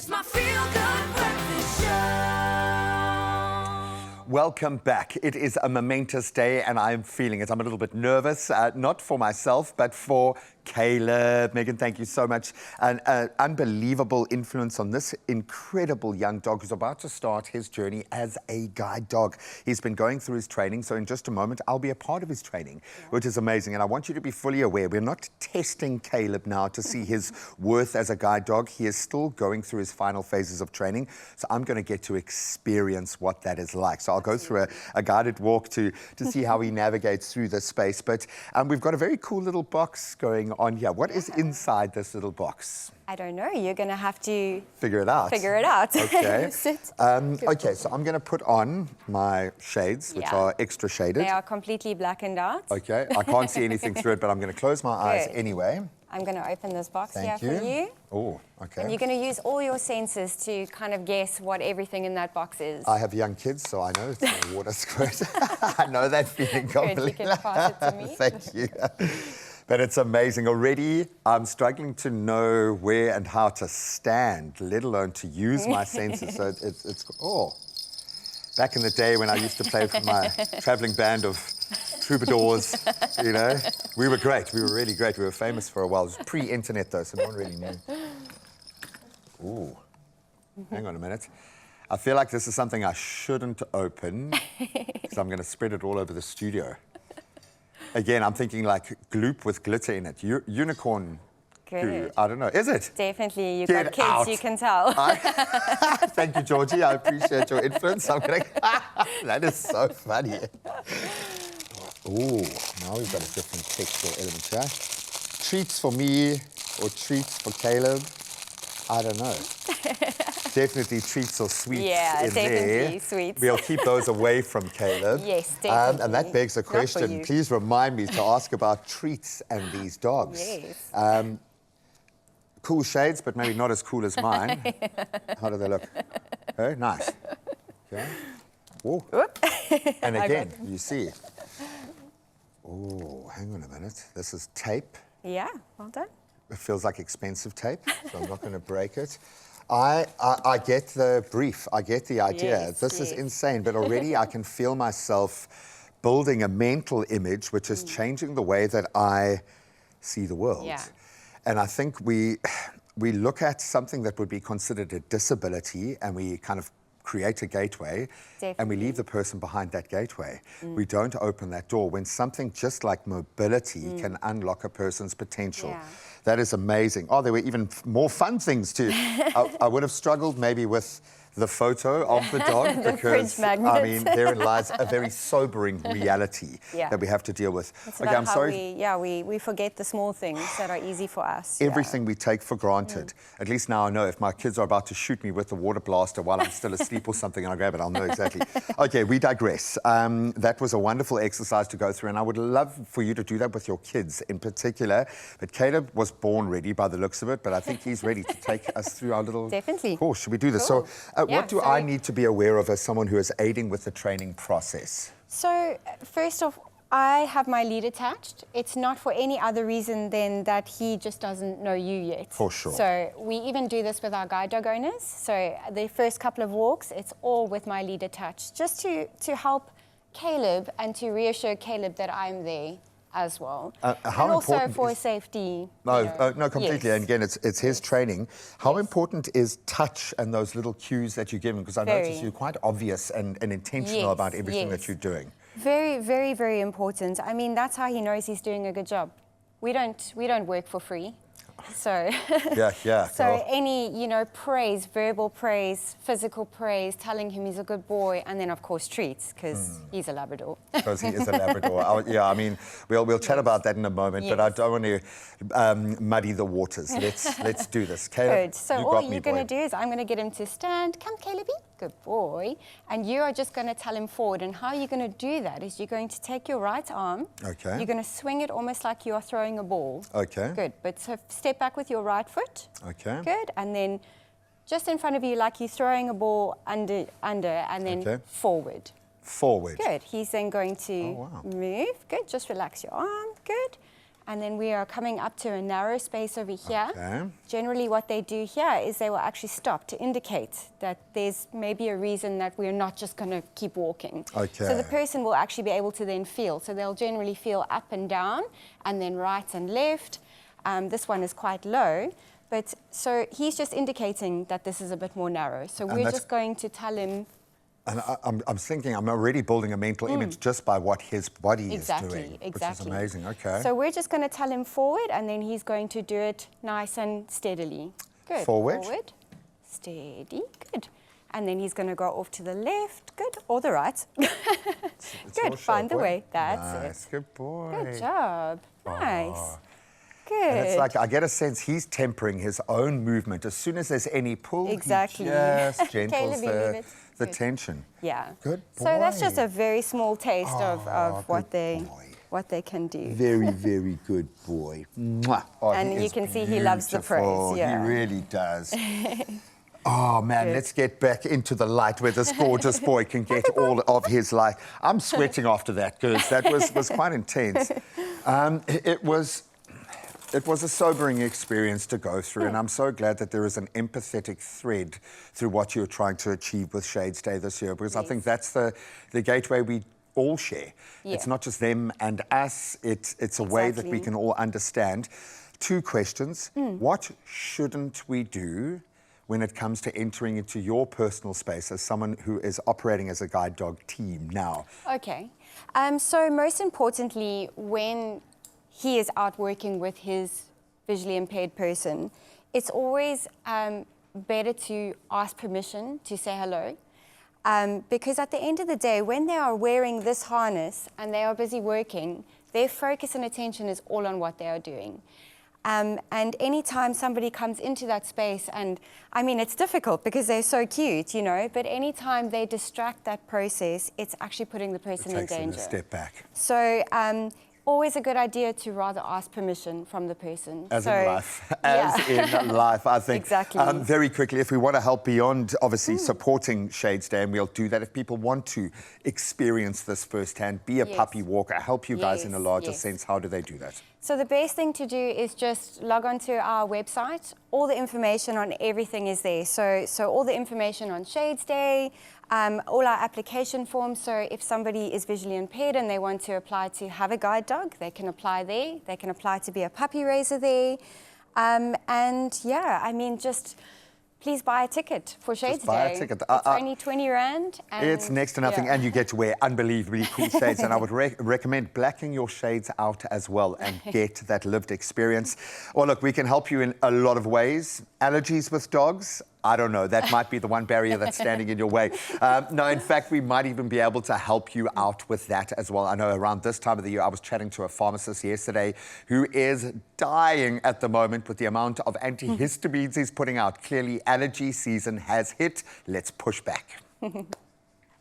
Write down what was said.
It's my feel-good breakfast show. Welcome back. It is a momentous day and I'm feeling it. I'm a little bit nervous, not for myself, but for Caleb. Megan, thank you so much. An unbelievable influence on this incredible young dog who's about to start his journey as a guide dog. He's been going through his training, so in just a moment, I'll be a part of his training, which is amazing. And I want you to be fully aware, we're not testing Caleb now to see his worth as a guide dog. He is still going through his final phases of training, so I'm going to get to experience what that is like. So I'll go through a guided walk to see how he navigates through this space. But we've got a very cool little box going on here. What is inside this little box? I don't know. You're going to have to figure it out. Okay. Okay, so I'm going to put on my shades, which are extra shaded. They are completely blackened out. Okay, I can't see anything through it, but I'm going to close my eyes anyway. I'm going to open this box Thank here for you. Oh, okay. And you're going to use all your senses to kind of guess what everything in that box is. I have young kids, so I know it's a water squirt. I know that feeling completely. Good, you can pass it to me. Thank you. But it's amazing. Already, I'm struggling to know where and how to stand, let alone to use my senses. So back in the day when I used to play with my traveling band of troubadours, you know, we were great. We were really great. We were famous for a while. It was pre-internet though, so no one really knew. Ooh, hang on a minute. I feel like this is something I shouldn't open because I'm going to spread it all over the studio. Again, I'm thinking like gloop with glitter in it. Unicorn goo. I don't know. Is it? Definitely. You've got kids, you can tell. Thank you, Georgie. I appreciate your influence. That is so funny. Ooh, now we've got a different textural element here. Treats for me or treats for Caleb? I don't know. Definitely treats or sweets in definitely there. Sweets. We'll keep those away from Caleb. Yes, definitely. And that begs a question. Please remind me to ask about treats and these dogs. Yes. Cool shades, but maybe not as cool as mine. How do they look? Oh, nice. Okay. Whoa. And again, you see. Oh, hang on a minute. This is tape. Yeah, well done. It feels like expensive tape, so I'm not going to break it. I get the brief. I get the idea. This is insane, but already I can feel myself building a mental image which is changing the way that I see the world. Yeah. And I think we look at something that would be considered a disability and we kind of create a gateway and we leave the person behind that gateway. We don't open that door when something just like mobility can unlock a person's potential. Yeah. That is amazing. Oh, there were even more fun things too. I would have struggled maybe with the photo of the dog because, I mean, therein lies a very sobering reality that we have to deal with. It's about how we forget the small things that are easy for us. Everything we take for granted. At least now I know if my kids are about to shoot me with a water blaster while I'm still asleep or something and I grab it, I'll know exactly. Okay, we digress. That was a wonderful exercise to go through and I would love for you to do that with your kids in particular. But Caleb was born ready by the looks of it, but I think he's ready to take us through our little course. Should we do this? Cool. So what do I need to be aware of as someone who is aiding with the training process? So, first off, I have my lead attached. It's not for any other reason than that he just doesn't know you yet. For sure. So, we even do this with our guide dog owners. So, the first couple of walks, it's all with my lead attached, just to help Caleb and to reassure Caleb that I'm there as well. How and also important for safety. No, completely. Yes. And again, it's his training. How important is touch and those little cues that you give him? Because I notice you're quite obvious and intentional about everything that you're doing. Very, very, very important. I mean, that's how he knows he's doing a good job. We don't work for free. So, so any, praise, verbal praise, physical praise, telling him he's a good boy, and then, of course, treats, because he's a Labrador. Because he is a Labrador. I mean, we'll chat about that in a moment, but I don't want to muddy the waters. Let's do this. Caleb, good. So all you're going to do is I'm going to get him to stand. Come, Calebie. Good boy. And you are just going to tell him forward. And how you're going to do that is you're going to take your right arm. Okay. You're going to swing it almost like you are throwing a ball. Okay. Good. But so step back with your right foot. Okay. Good. And then just in front of you like you're throwing a ball under and then forward. Forward. Good. He's then going to move. Good. Just relax your arm. Good. and then we are coming up to a narrow space over here. Okay. Generally what they do here is they will actually stop to indicate that there's maybe a reason that we're not just going to keep walking. Okay. So the person will actually be able to then feel. So they'll generally feel up and down and then right and left. This one is quite low. But so he's just indicating that this is a bit more narrow. So we're just going to tell him. And I'm thinking I'm already building a mental image just by what his body is doing. Exactly. Which is amazing, okay. So we're just going to tell him forward, and then he's going to do it nice and steadily. Good. Forward. Steady. Good. And then he's going to go off to the left. Good. Or the right. Good. Find the way. That's nice. it. Good boy. Good job. Nice. Oh. Good. And it's like I get a sense he's tempering his own movement. As soon as there's any pull, Exactly. he just gentles Caleb, the tension. Yeah. Good boy. So that's just a very small taste of what good they can do. Very, very good boy. Mwah. Oh, And he you is can see he loves the praise, beautiful. yeah. He really does. Oh, man, Good. let's get back into the light where this gorgeous boy can get all of his light. I'm sweating after that because that was quite intense. It was a sobering experience to go through, and I'm so glad that there is an empathetic thread through what you're trying to achieve with Shades Day this year, because I think that's the gateway we all share. Yeah. It's not just them and us, it's a way that we can all understand. 2 questions. What shouldn't we do when it comes to entering into your personal space as someone who is operating as a guide dog team now? Okay. So most importantly, when he is out working with his visually impaired person, it's always better to ask permission to say hello. Because at the end of the day, when they are wearing this harness and they are busy working, their focus and attention is all on what they are doing. And anytime somebody comes into that space, and I mean, it's difficult because they're so cute, you know, but anytime they distract that process, it's actually putting the person in danger. It takes them a step back. So always a good idea to rather ask permission from the person. As in life. As in life, I think. Exactly. Very quickly, if we want to help beyond, obviously, supporting Shades Day, and we'll do that. If people want to experience this firsthand, be a puppy walker, help you guys in a larger sense, how do they do that? So the best thing to do is just log on to our website. All the information on everything is there. So all the information on Shades Day, all our application forms. So if somebody is visually impaired and they want to apply to have a guide dog, they can apply there. They can apply to be a puppy raiser there. And yeah, I mean, just please buy a ticket for Shades Day. Buy a ticket. It's only 20 Rand. And it's next to nothing, and you get to wear unbelievably cool shades. And I would recommend blacking your shades out as well and get that lived experience. Well, look, we can help you in a lot of ways. Allergies with dogs? I don't know. That might be the one barrier that's standing in your way. No, in fact, we might even be able to help you out with that as well. I know around this time of the year, I was chatting to a pharmacist yesterday who is dying at the moment with the amount of antihistamines he's putting out. Clearly, allergy season has hit. Let's push back.